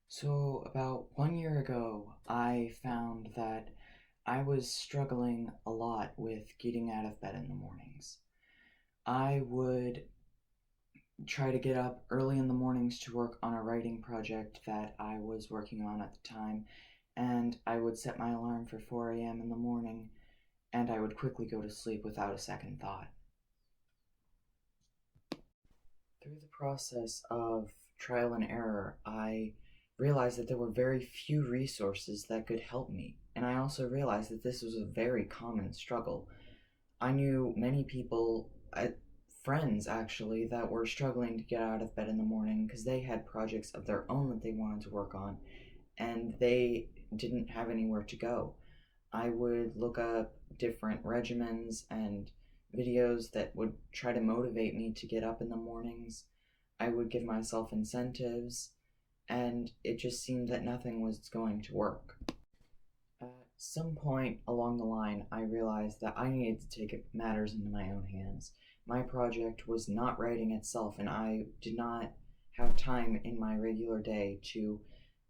So, about 1 year ago, I found that I was struggling a lot with getting out of bed in the mornings. I would try to get up early in the mornings to work on a writing project that I was working on at the time, and I would set my alarm for 4 a.m. in the morning, and I would quickly go to sleep without a second thought. Through the process of trial and error, I realized that there were very few resources that could help me, and I also realized that this was a very common struggle. I knew many people, friends actually, that were struggling to get out of bed in the morning because they had projects of their own that they wanted to work on, and they didn't have anywhere to go. I would look up different regimens and videos that would try to motivate me to get up in the mornings. I would give myself incentives, and it just seemed that nothing was going to work. At some point along the line, I realized that I needed to take matters into my own hands. My project was not writing itself, and I did not have time in my regular day to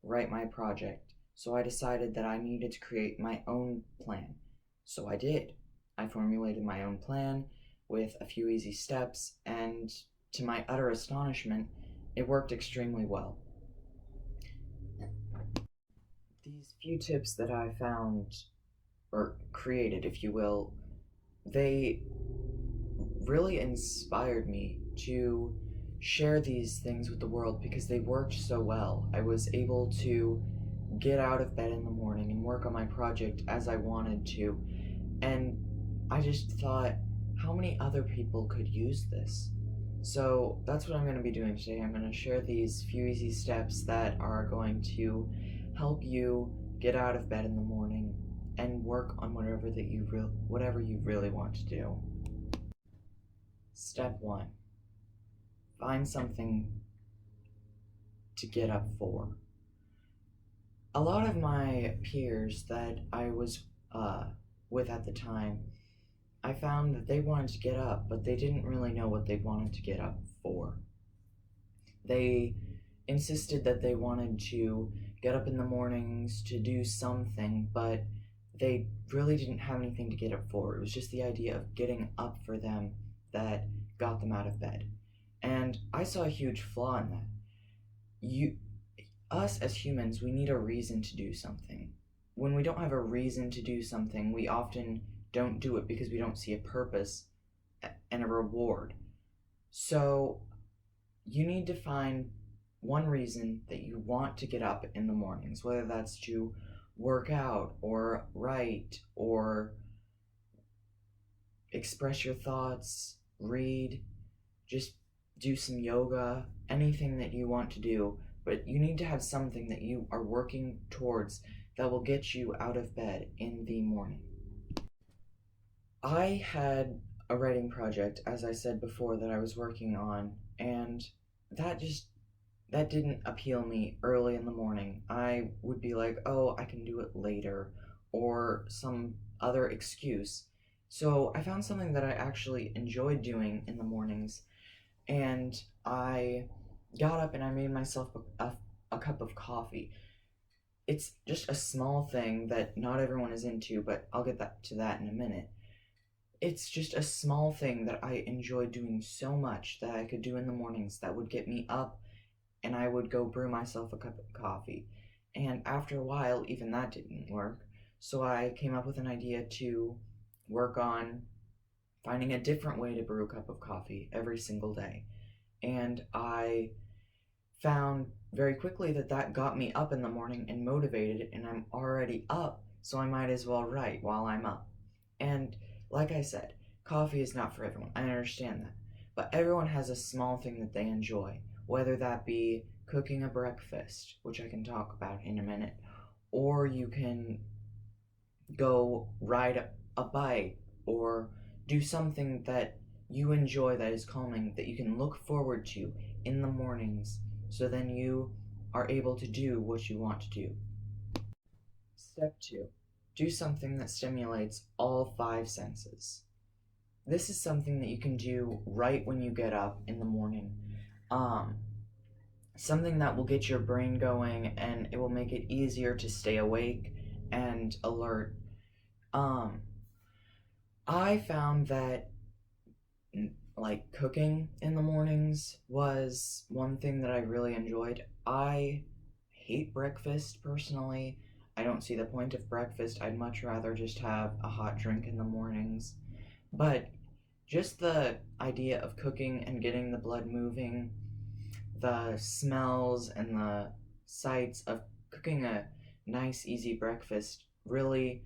write my project. So I decided that I needed to create my own plan. So I did. I formulated my own plan with a few easy steps, and to my utter astonishment, it worked extremely well. These few tips that I found, or created, if you will, they really inspired me to share these things with the world because they worked so well. I was able to get out of bed in the morning and work on my project as I wanted to, and I just thought, how many other people could use this? So that's what I'm going to be doing today. I'm going to share these few easy steps that are going to help you get out of bed in the morning and work on whatever you really want to do. Step 1. Find something to get up for. A lot of my peers that I was with at the time, I found that they wanted to get up, but they didn't really know what they wanted to get up for. They insisted that they wanted to get up in the mornings to do something, but they really didn't have anything to get up for. It was just the idea of getting up for them that got them out of bed. And I saw a huge flaw in that. Us as humans, we need a reason to do something. When we don't have a reason to do something, we often don't do it because we don't see a purpose and a reward. So you need to find one reason that you want to get up in the mornings, whether that's to work out or write or express your thoughts, read, just do some yoga, anything that you want to do, but you need to have something that you are working towards that will get you out of bed in the morning. I had a writing project, as I said before, that I was working on, and that didn't appeal me early in the morning. I would be like, oh, I can do it later, or some other excuse. So I found something that I actually enjoyed doing in the mornings, and I got up and I made myself a cup of coffee. It's just a small thing that not everyone is into, but I'll get to that in a minute. It's just a small thing that I enjoy doing so much that I could do in the mornings that would get me up, and I would go brew myself a cup of coffee. And after a while, even that didn't work. So I came up with an idea to work on finding a different way to brew a cup of coffee every single day. And I found very quickly that that got me up in the morning and motivated, and I'm already up, so I might as well write while I'm up. And like I said, coffee is not for everyone. I understand that. But everyone has a small thing that they enjoy, whether that be cooking a breakfast, which I can talk about in a minute, or you can go ride a bike or do something that you enjoy that is calming that you can look forward to in the mornings, so then you are able to do what you want to do. Step 2. Do something that stimulates all 5 senses. This is something that you can do right when you get up in the morning. Um, Something that will get your brain going and it will make it easier to stay awake and alert. Um, I found that like cooking in the mornings was one thing that I really enjoyed. I hate breakfast personally. I don't see the point of breakfast. I'd much rather just have a hot drink in the mornings. But just the idea of cooking and getting the blood moving, the smells and the sights of cooking a nice, easy breakfast really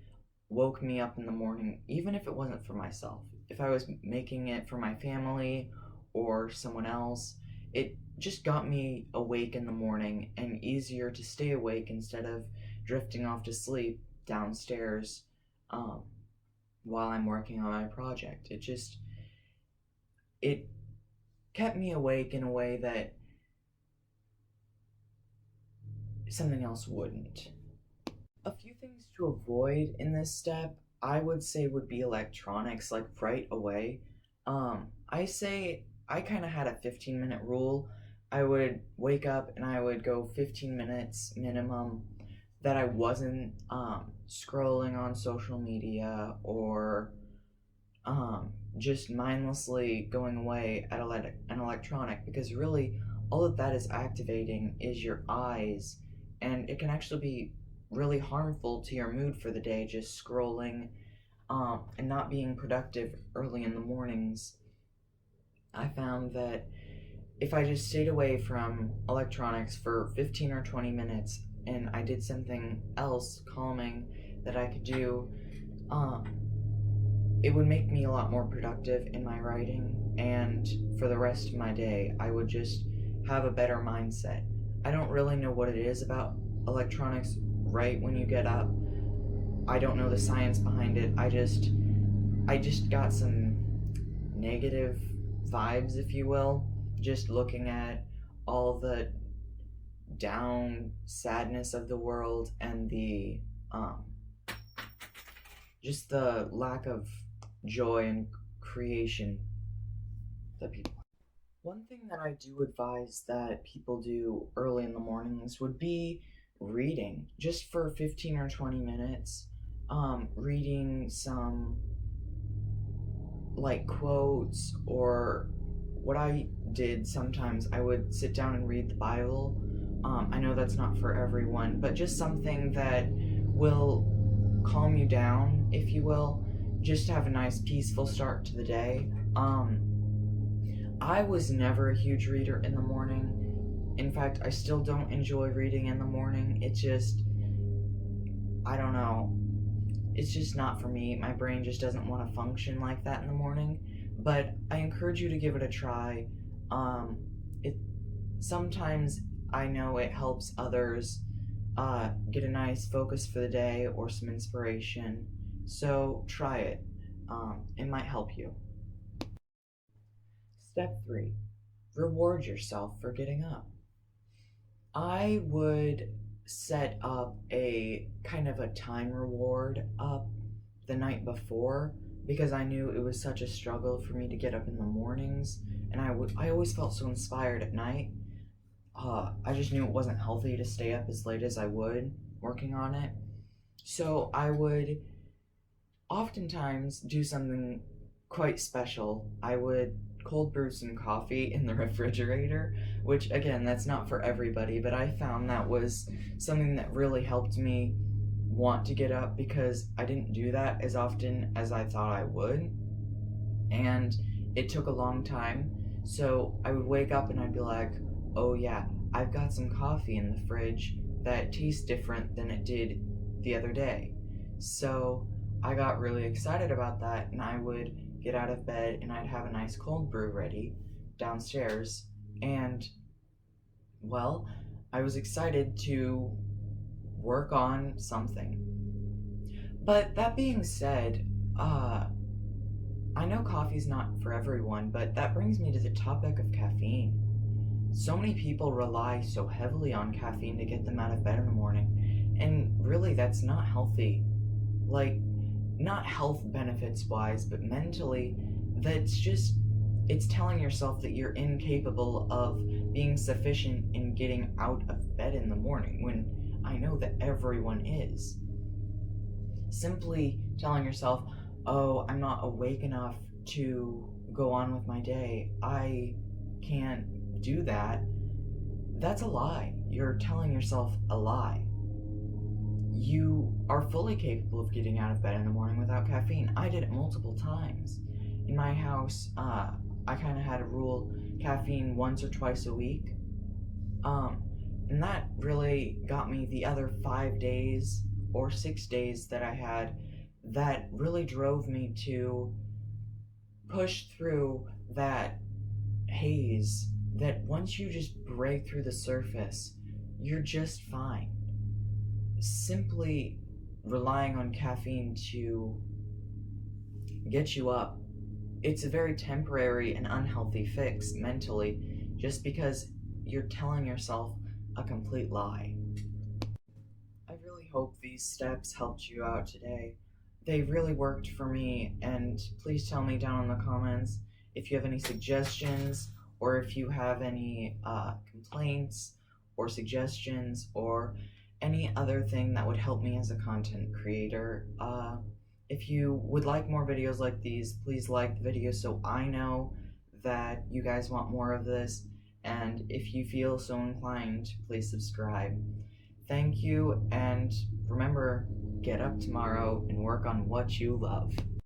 woke me up in the morning, even if it wasn't for myself. If I was making it for my family or someone else, it just got me awake in the morning and easier to stay awake instead of drifting off to sleep downstairs um, while I'm working on my project. It kept me awake in a way that something else wouldn't. A few things to avoid in this step, I would say, would be electronics, like right away. I say I kind of had a 15-minute rule. I would wake up and I would go 15 minutes minimum that I wasn't scrolling on social media or just mindlessly going away at an electronic, because really all that that is activating is your eyes, and it can actually be really harmful to your mood for the day just scrolling and not being productive early in the mornings. I found that if I just stayed away from electronics for 15 or 20 minutes and I did something else calming that I could do, um, it would make me a lot more productive in my writing, and for the rest of my day I would just have a better mindset. I don't really know what it is about electronics right when you get up. I don't know the science behind it. I just got some negative vibes, if you will, just looking at all the down sadness of the world and the um just the lack of joy and creation that people have. One thing that I do advise that people do early in the mornings would be reading, just for 15 or 20 minutes. Reading some like quotes, or what I did sometimes, I would sit down and read the Bible. I know that's not for everyone, but just something that will calm you down, if you will, just to have a nice, peaceful start to the day. I was never a huge reader in the morning. In fact, I still don't enjoy reading in the morning. I don't know, it's just not for me. My brain just doesn't want to function like that in the morning. But I encourage you to give it a try. Um, it sometimes I know it helps others get a nice focus for the day or some inspiration. So try it. It might help you. Step 3, reward yourself for getting up. I would set up a kind of a time reward up the night before, because I knew it was such a struggle for me to get up in the mornings, and I always felt so inspired at night. I just knew it wasn't healthy to stay up as late as I would working on it. So I would oftentimes do something quite special. I would cold brew some coffee in the refrigerator, which again, that's not for everybody, but I found that was something that really helped me want to get up, because I didn't do that as often as I thought I would. And it took a long time. So I would wake up and I'd be like, oh yeah, I've got some coffee in the fridge that tastes different than it did the other day. So I got really excited about that, and I would get out of bed and I'd have a nice cold brew ready downstairs. And, well, I was excited to work on something. But that being said, I know coffee's not for everyone, but that brings me to the topic of caffeine. So many people rely so heavily on caffeine to get them out of bed in the morning, and really that's not healthy. Like, not health benefits wise, but mentally, that's just, It's telling yourself that you're incapable of being sufficient in getting out of bed in the morning when I know that everyone is. Simply telling yourself, oh, I'm not awake enough to go on with my day, I can't do that, that's a lie. You're telling yourself a lie. You are fully capable of getting out of bed in the morning without caffeine. I did it multiple times. In my house, I kind of had a rule: caffeine once or twice a week. Um, and that really got me the other 5 days or 6 days that I had. That really drove me to push through that haze. That once you just break through the surface, you're just fine. Simply relying on caffeine to get you up, it's a very temporary and unhealthy fix mentally, just because you're telling yourself a complete lie. I really hope these steps helped you out today. They really worked for me, and please tell me down in the comments if you have any suggestions, or if you have any complaints or suggestions, or any other thing that would help me as a content creator. If you would like more videos like these, please like the video so I know that you guys want more of this, and if you feel so inclined, please subscribe. Thank you, and remember, get up tomorrow and work on what you love.